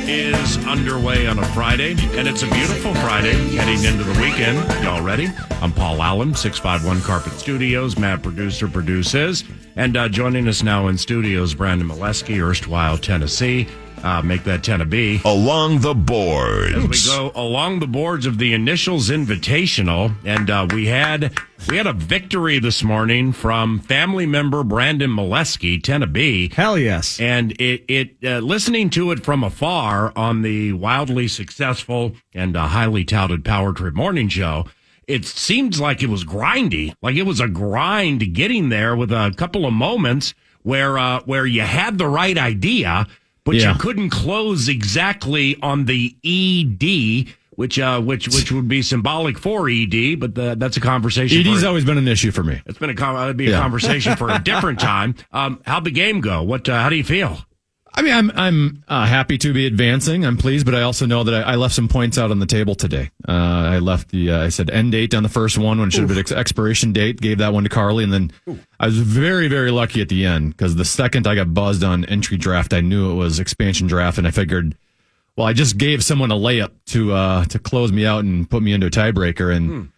is underway on a Friday, and it's a beautiful Friday heading into the weekend. Y'all ready? I'm Paul Allen, 651 Carpet Studios. Matt, producer, produces. And joining us now in studios, Brandon Molesky, erstwhile Tennessee. Make that Tenna B. Along the boards. As we go along the boards of the Initials Invitational, and we had a victory this morning from family member Brandon Molesky, Tenna B. Hell yes. And it listening to it from afar on the wildly successful and highly touted Power Trip Morning Show, it seems like it was grindy. Like it was a grind getting there with a couple of moments where you had the right idea, but you couldn't close exactly on the ED, which would be symbolic for ED, but that's a conversation. ED's always been an issue for me. It's been that'd be a conversation for a different time. How'd the game go? How do you feel? I mean, I'm happy to be advancing. I'm pleased, but I also know that I left some points out on the table today. I left I said end date on the first one when it should have been expiration date. Gave that one to Carly, and then I was very, very lucky at the end because the second I got buzzed on entry draft, I knew it was expansion draft, and I figured, well, I just gave someone a layup to close me out and put me into a tiebreaker, and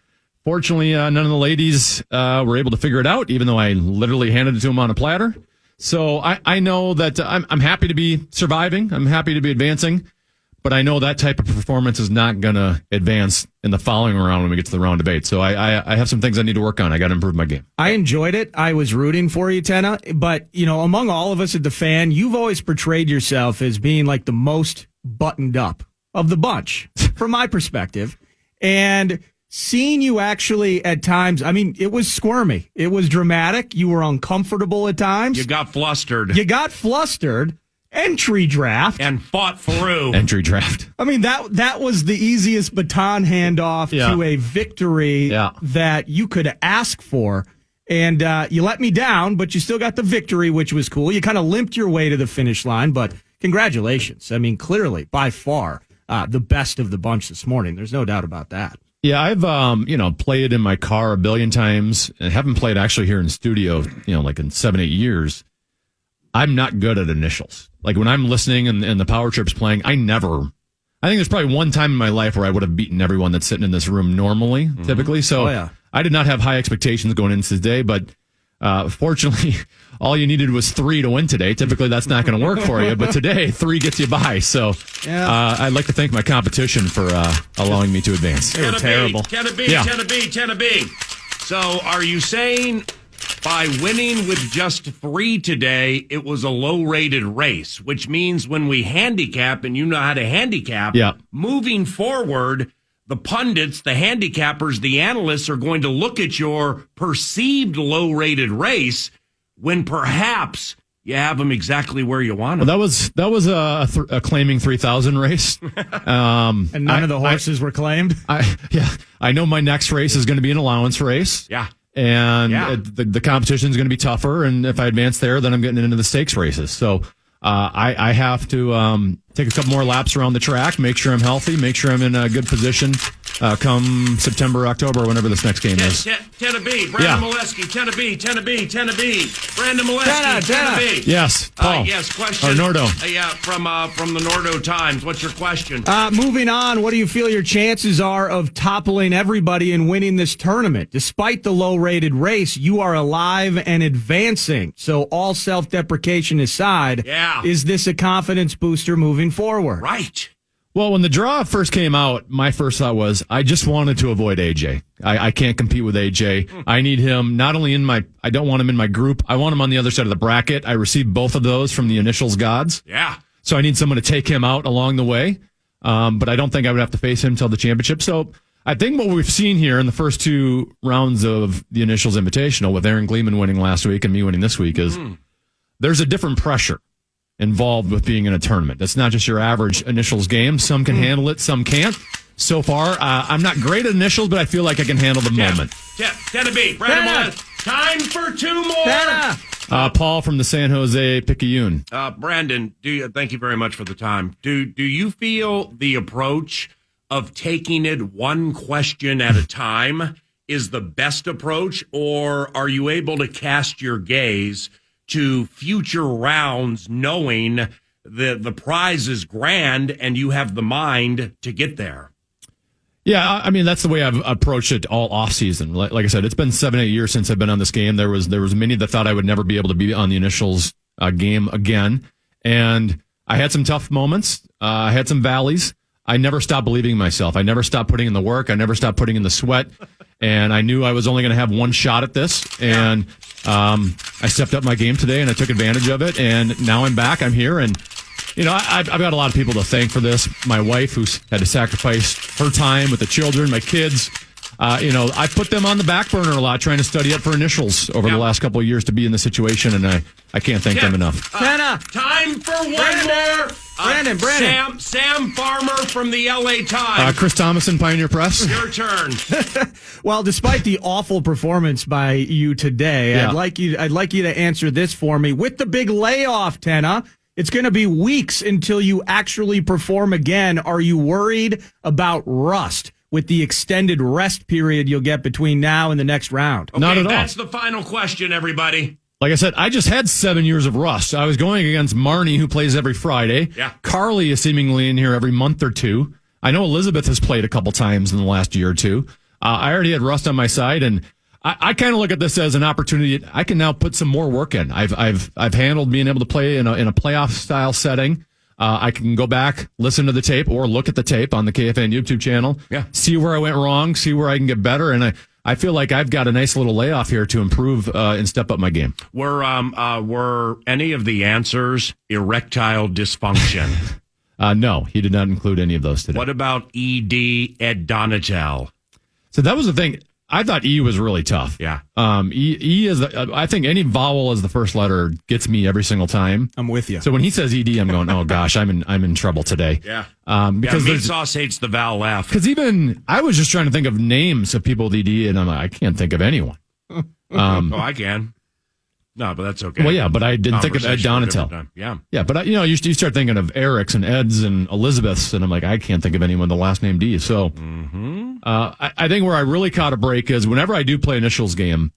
fortunately, none of the ladies were able to figure it out, even though I literally handed it to them on a platter. So I know that I'm happy to be surviving. I'm happy to be advancing, but I know that type of performance is not going to advance in the following round when we get to the round of 8. So I have some things I need to work on. I got to improve my game. I enjoyed it. I was rooting for you, Tenna. But, among all of us at the Fan, you've always portrayed yourself as being like the most buttoned up of the bunch, from my perspective. And seeing you actually at times, I mean, it was squirmy. It was dramatic. You were uncomfortable at times. You got flustered. Entry draft. And fought through. Entry draft. I mean, that was the easiest baton handoff to a victory that you could ask for. And you let me down, but you still got the victory, which was cool. You kind of limped your way to the finish line, but congratulations. I mean, clearly, by far, the best of the bunch this morning. There's no doubt about that. Yeah, I've played in my car a billion times and haven't played actually here in studio, like in 7-8 years. I'm not good at initials. Like when I'm listening and the Power Trip's playing, I think there's probably one time in my life where I would have beaten everyone that's sitting in this room normally, typically. So I did not have high expectations going into today, but fortunately, all you needed was 3 to win today. Typically, that's not going to work for you, but today, 3 gets you by. So I'd like to thank my competition for allowing me to advance. They were terrible. Tenna B. So are you saying by winning with just 3 today, it was a low-rated race, which means when we handicap, and you know how to handicap, moving forward, the pundits, the handicappers, the analysts are going to look at your perceived low-rated race when perhaps you have them exactly where you want them. Well, that was a claiming 3,000 race. And none of the horses were claimed? I know my next race is going to be an allowance race. Yeah. And the competition is going to be tougher. And if I advance there, then I'm getting into the stakes races. So I have to take a couple more laps around the track, make sure I'm healthy, make sure I'm in a good position come September, October, whenever this next game is. Tenna B, Brandon Molesky, Tenna B, Brandon Molesky, Tenna B. Yes, Paul. Yes, question. Or Nordo. From the Nordo Times. What's your question? Moving on, what do you feel your chances are of toppling everybody and winning this tournament? Despite the low-rated race, you are alive and advancing. So all self-deprecation aside, is this a confidence booster moving forward? Right. Well, when the draw first came out, my first thought was I just wanted to avoid AJ. I can't compete with AJ. I need him not only I don't want him in my group. I want him on the other side of the bracket. I received both of those from the Initials gods. Yeah. So I need someone to take him out along the way. But I don't think I would have to face him till the championship. So I think what we've seen here in the first 2 rounds of the Initials Invitational with Aaron Gleeman winning last week and me winning this week is there's a different pressure involved with being in a tournament. That's not just your average initials game. Some can handle it, some can't. So far, I'm not great at initials, but I feel like I can handle the moment. Tenna B, Brandon Molesky. Time for 2 more. Paul from the San Jose Picayune. Brandon, thank you very much for the time. Do you feel the approach of taking it one question at a time is the best approach, or are you able to cast your gaze to future rounds knowing the prize is grand and you have the mind to get there. Yeah, I mean, that's the way I've approached it all off season. Like I said, it's been 7-8 years since I've been on this game. There was many that thought I would never be able to be on the Initials game again. And I had some tough moments. I had some valleys. I never stopped believing in myself. I never stopped putting in the work. I never stopped putting in the sweat. And I knew I was only going to have one shot at this. And I stepped up my game today and I took advantage of it. And now I'm back. I'm here. And, you know, I've got a lot of people to thank for this. My wife, who's had to sacrifice her time with the children, my kids. You know, I put them on the back burner a lot, trying to study up for Initials over the last couple of years to be in this situation, and I can't thank them enough. Tenna, time for one more. Brandon. Sam Farmer from the LA Times. Chris Thomason, Pioneer Press. Your turn. Well, despite the awful performance by you today, I'd like you to answer this for me. With the big layoff, Tenna, it's going to be weeks until you actually perform again. Are you worried about rust with the extended rest period you'll get between now and the next round? Okay, not at all. That's the final question, everybody. Like I said, I just had 7 years of rust. I was going against Marnie, who plays every Friday. Yeah. Carly is seemingly in here every month or two. I know Elizabeth has played a couple times in the last year or two. I already had rust on my side, and I kind of look at this as an opportunity. I can now put some more work in. I've handled being able to play in a playoff style setting. I can go back, listen to the tape, or look at the tape on the KFN YouTube channel. Yeah. See where I went wrong, see where I can get better, and I feel like I've got a nice little layoff here to improve and step up my game. Were any of the answers erectile dysfunction? No, he did not include any of those today. What about ED Ed Donatel? So that was the thing. I thought E was really tough. Yeah. E is I think any vowel as the first letter gets me every single time. I'm with you. So when he says ED, I'm going, oh gosh, I'm in trouble today. Yeah. Because Meat Sauce hates the vowel F. Because even I was just trying to think of names of people with ED, and I'm like, I can't think of anyone. I can. No, but that's okay. Well, yeah, but I didn't think of Ed Donatel. Yeah. Yeah, but you start thinking of Erics and Eds and Elizabeths, and I'm like, I can't think of anyone with the last name D. So I think where I really caught a break is whenever I do play Initials game,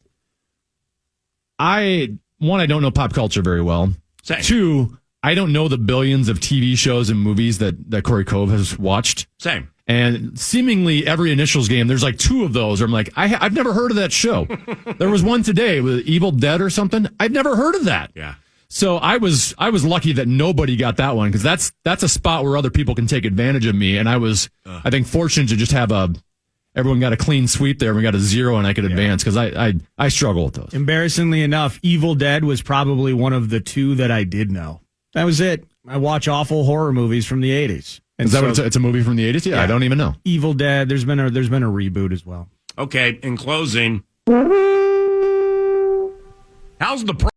I don't know pop culture very well. Same. 2, I don't know the billions of TV shows and movies that Corey Cove has watched. Same. And seemingly every Initials game, there's like 2 of those where I'm like, I've never heard of that show. There was one today with Evil Dead or something. I've never heard of that. Yeah. So I was lucky that nobody got that one because that's a spot where other people can take advantage of me. And I was, I think, fortunate to just have everyone got a clean sweep there. We got a 0 and I could advance because I struggle with those. Embarrassingly enough, Evil Dead was probably one of the 2 that I did know. That was it. I watch awful horror movies from the 80s. And is that what it's a movie from the 80s? Yeah, I don't even know. Evil Dead. There's been a reboot as well. Okay, in closing, how's the